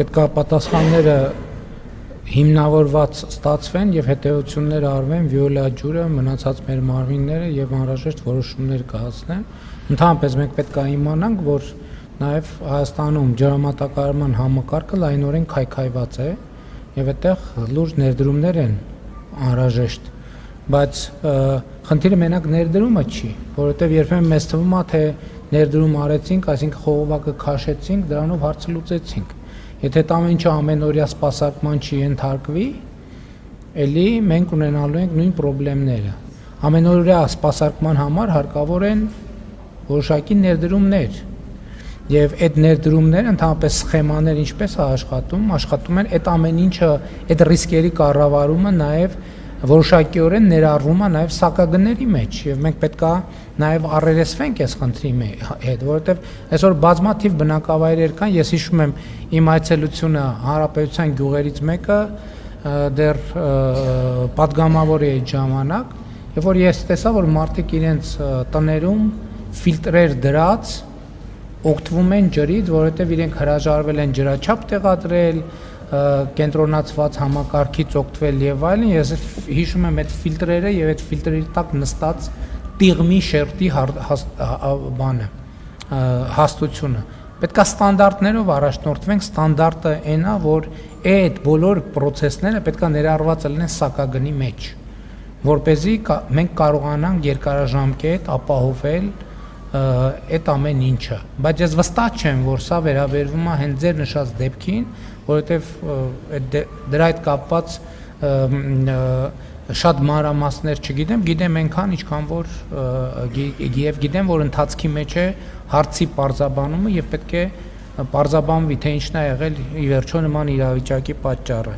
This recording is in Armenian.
պետք է պատասխանները հիմնավորված ստացվեն եւ հետեւություններ արվեն վիոլա ջուրը մնացած մեր մարմինները եւ անհրաժեշտ որոշումներ կայացնեն։ Ընդհանրապես մենք պետք է իմանանք, որ նաեւ Հայաստանում ջրամատակարարման համակարգը լայնորեն քայքայված է եւ այդտեղ լուրջ ներդրումներ են անհրաժեշտ, բայց խնդիրը մենակ ներդրումը չի, որովհետեւ երբեմն մեզ թվում է թե ներդրում արեցինք, այսինքն խողովակը քաշեցինք, դրանով հարցը լուծեցինք։ Եթե դա ամեն ինչը ամենօրյա սպասարկման չի ենթարկվի, ելի մենք ունենալու ենք նույն խնդիրները։ Ամենօրյա սպասարկման համար հարկավոր են որոշակի ներդրումներ, եւ այդ ներդրումները ընդհանրապես սխեմաներ ինչպես է աշխատում են այդ ամեն ինչը, այդ ռիսկերի կառավարումը նաեւ որոշակիորեն ներառվում է նաեւ սակագների մեջ եւ մենք պետք է նաեւ առերեսվենք այս խնդրի հետ, որովհետեւ այսօր բազմաթիվ բնակավայրեր կան, ես հիշում եմ իմ այցելությունը Հանրապետության գյուղերից մեկը դեռ պատգամավոր է այդ ժամանակ, եւ որ ես տեսա, որ մարդիկ իրենց տներում ֆիլտրեր դրած օգտվում են ջրից, որովհետեւ իրենք հրաժարվել են ջրաչափ տեղադրել, կենտրոնացված համակարգից օգտվել եւ այլն, ես հիշում եմ այդ ֆիլտրերը եւ այդ ֆիլտրերի տակ նստած տիղմի շերտի հաստությունը։ Պետք է ստանդարտներով առաջնորդվենք, ստանդարտը այն է, որ այդ բոլոր process-ները պետք է ներառված լինեն սակագնի մեջ, որպեսզի մենք կարողանանք երկարաժամկետ ապահովել այդ ամեն ինչը, բայց ես վստահ չեմ, որ սա վերաբերվում է հենց ձեր նշած դեպքին, որովհետև դրա հետ կապված շատ մանրամասներ չգիտեմ, գիտեմ այնքան, ինչքան որ եւ գիտեմ, որ ընթացքի մեջ է հարցի պարզաբանումը եւ պետք է պարզաբանվի, թե ինչն է եղել ի վերջո նման իրավիճակի պատճառը։